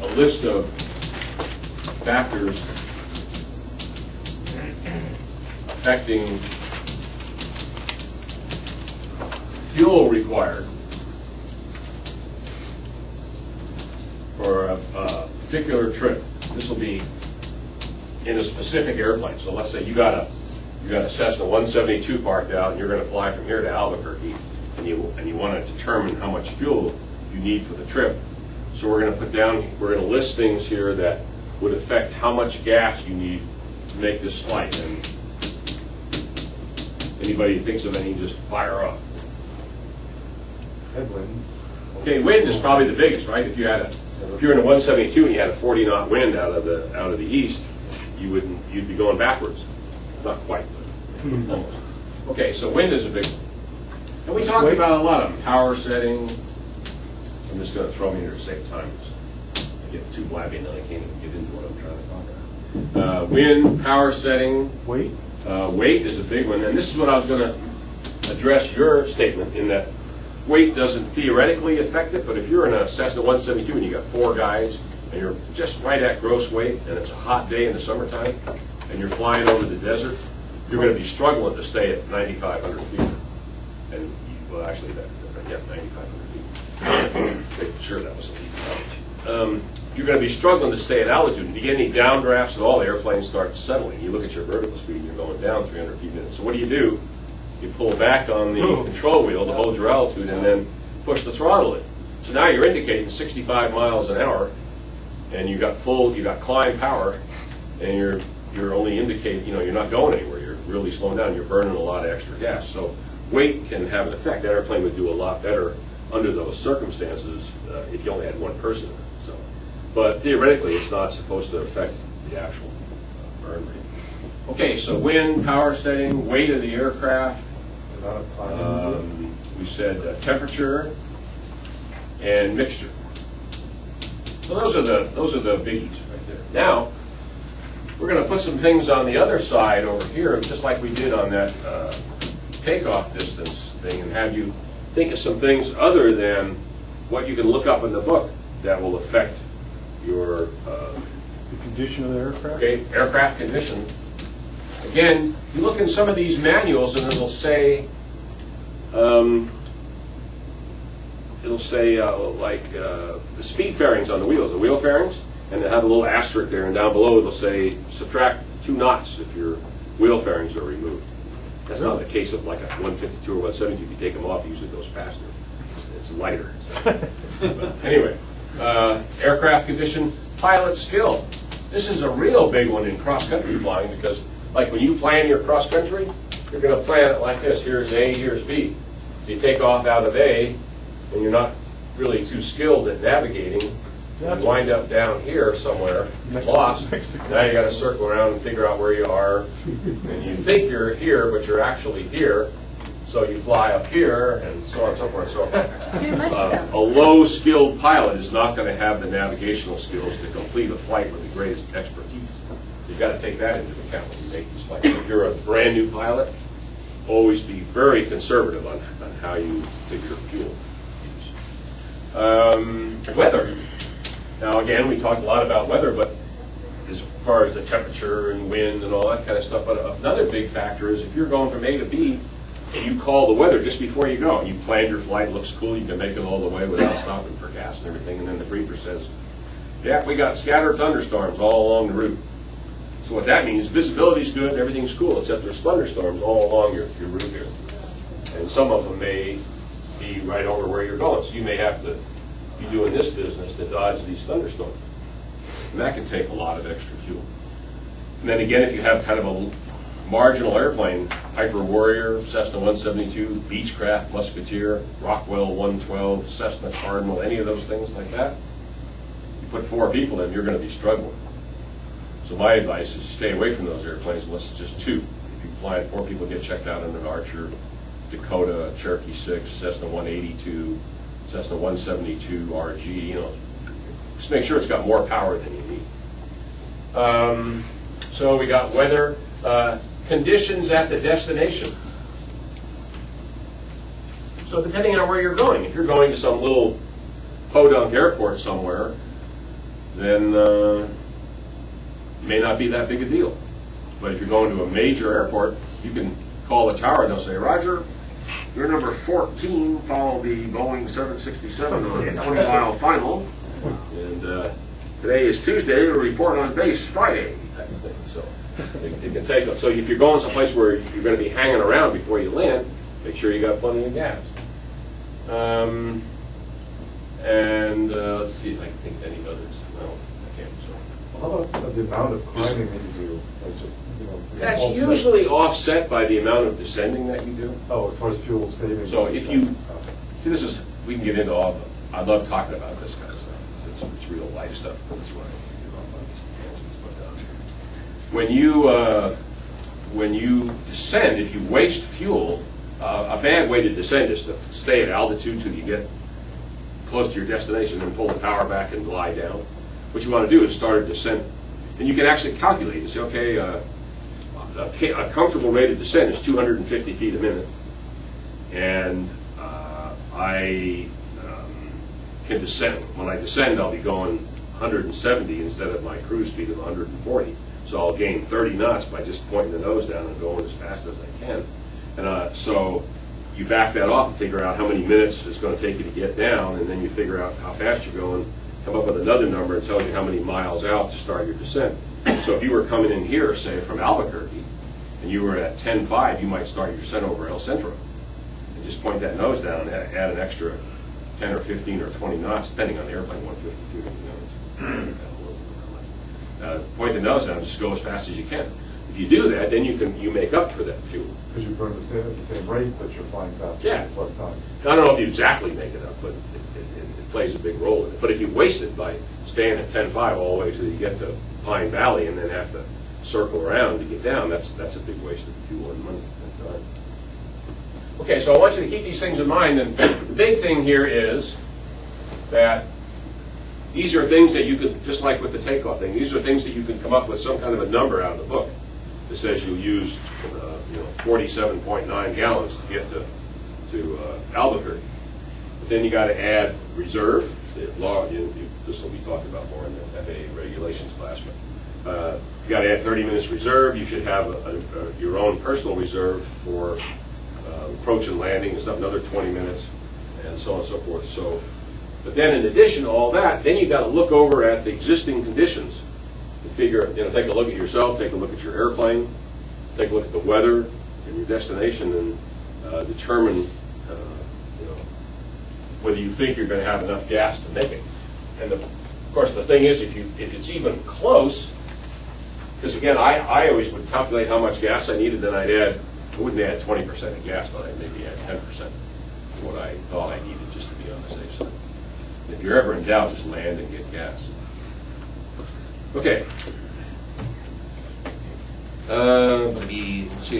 a list of factors affecting fuel required for a particular trip. This will be in a specific airplane. So let's say you got a Cessna 172 parked out, and you're going to fly from here to Albuquerque, and you want to determine how much fuel you need for the trip. So we're going to we're going to list things here that would affect how much gas you need to make this flight. And anybody who thinks of any, just fire up. Headwinds. Okay, wind is probably the biggest, right? If you're in a 172 and you had a 40-knot wind out of the east, you'd be going backwards. Not quite, but almost. Okay, so wind is a big one. And we talked about a lot of them. Power setting. I'm just going to throw them in here to save time. I get too blabby and then I can't even get into what I'm trying to talk about. Wind, power setting. Weight. Weight is a big one. And this is what I was going to address your statement in that weight doesn't theoretically affect it, but if you're in a Cessna 172 and you got 4 guys and you're just right at gross weight and it's a hot day in the summertime and you're flying over the desert, you're going to be struggling to stay at 9,500 feet. And, well, actually, 9,500 feet. Making sure that was a feet. You're going to be struggling to stay at altitude. If you get any downdrafts at all, the airplane starts settling. You look at your vertical speed and you're going down 300 feet a minute. So what do? You pull back on the control wheel to hold your altitude and then push the throttle in. So now you're indicating 65 miles an hour, and you got climb power, and you're only indicating, you're not going anywhere. You're really slowing down. You're burning a lot of extra gas. So weight can have an effect. That airplane would do a lot better under those circumstances if you only had one person in it. So, but theoretically, it's not supposed to affect the actual burn rate. Okay, so wind, power setting, weight of the aircraft. We said temperature and mixture. So those are the biggies right there. Now we're going to put some things on the other side over here, just like we did on that takeoff distance thing, and have you think of some things other than what you can look up in the book that will affect your the condition of the aircraft. Okay, aircraft condition. Again, you look in some of these manuals and it'll say the speed fairings on the wheels, the wheel fairings, and they have a little asterisk there, and down below it'll say subtract 2 knots if your wheel fairings are removed. That's not the case of like a 152 or 172. If you take them off, it usually goes faster. It's lighter. But anyway, aircraft condition, pilot skill. This is a real big one in cross-country flying because, like, when you plan your cross-country, you're going to plan it like this. Here's A, here's B. So you take off out of A, and you're not really too skilled at navigating. You wind up down here somewhere, lost. Now you got to circle around and figure out where you are. And you think you're here, but you're actually here. So you fly up here, and so on and so forth. So a low-skilled pilot is not going to have the navigational skills to complete a flight with the greatest expertise. You've got to take that into account when you make these flights. If you're a brand new pilot, always be very conservative on how you figure fuel use. Weather. Now, again, we talked a lot about weather, but as far as the temperature and wind and all that kind of stuff, but another big factor is if you're going from A to B, and you call the weather just before you go, and you planned your flight, looks cool, you can make it all the way without stopping for gas and everything, and then the briefer says, yeah, we got scattered thunderstorms all along the route. So what that means, visibility's good, everything's cool, except there's thunderstorms all along your route here. And some of them may be right over where you're going, so you may have to be doing this business to dodge these thunderstorms. And that can take a lot of extra fuel. And then again, if you have kind of a marginal airplane, Piper Warrior, Cessna 172, Beechcraft, Musketeer, Rockwell 112, Cessna Cardinal, any of those things like that, you put 4 people in, you're going to be struggling. So my advice is stay away from those airplanes unless it's just 2. If you fly 4 people, get checked out in an Archer, Dakota, Cherokee 6, Cessna 182, Cessna 172 RG, just make sure it's got more power than you need. So we got weather. Conditions at the destination. So depending on where you're going, if you're going to some little podunk airport somewhere, then it may not be that big a deal. But if you're going to a major airport, you can call the tower and they'll say, Roger, you're number 14, follow the Boeing 767 on a 20-mile final. And today is Tuesday, we'll report on base Friday, type of thing. So it can take them. So if you're going someplace where you're going to be hanging around before you land, make sure you got plenty of gas. Let's see if I can think of any others. No, I can't. So. How about the amount of climbing that you do? Like just, That's ultimate- usually offset by the amount of descending that you do. Oh, as far as fuel saving. So if you, see, we can get into all of them. I love talking about this kind of stuff. It's real life stuff. That's why I get off on these tangents. But when you descend, if you waste fuel, a bad way to descend is to stay at altitude till you get close to your destination and pull the power back and glide down. What you want to do is start a descent. And you can actually calculate and say, okay, a comfortable rate of descent is 250 feet a minute. And I can descend. When I descend, I'll be going 170 instead of my cruise speed of 140. So I'll gain 30 knots by just pointing the nose down and going as fast as I can. And so you back that off and figure out how many minutes it's going to take you to get down, and then you figure out how fast you're going, come up with another number that tells you how many miles out to start your descent. So if you were coming in here, say from Albuquerque, and you were at 10.5, you might start your descent over El Centro. And just point that nose down and add an extra 10 or 15 or 20 knots, depending on the airplane, 152. Point the nose down and just go as fast as you can. If you do that, then you make up for that fuel. Because you burn the same rate, but you're flying faster. Yeah. It's less time. I don't know if you exactly make it up, but it plays a big role in it. But if you waste it by staying at 10.5 all the way till you get to Pine Valley and then have to circle around to get down, that's a big waste of fuel and money and time. Okay, so I want you to keep these things in mind. And the big thing here is that these are things that you could, just like with the takeoff thing, these are things that you can come up with some kind of a number out of the book that says you'll use 47.9 gallons to get to Albuquerque. But then you got to add reserve. This will be talked about more in the FAA regulations class. But you got to add 30 minutes reserve. You should have your own personal reserve for approach and landing and stuff, another 20 minutes, and so on and so forth. So, but then in addition to all that, then you got to look over at the existing conditions and figure, take a look at yourself, take a look at your airplane, take a look at the weather and your destination, and determine whether you think you're going to have enough gas to make it. And of course, the thing is, if it's even close, because again, I always would calculate how much gas I needed, then I wouldn't add 20% of gas, but I'd maybe add 10% of what I thought I needed just to be on the safe side. If you're ever in doubt, just land and get gas. Okay. Let's see.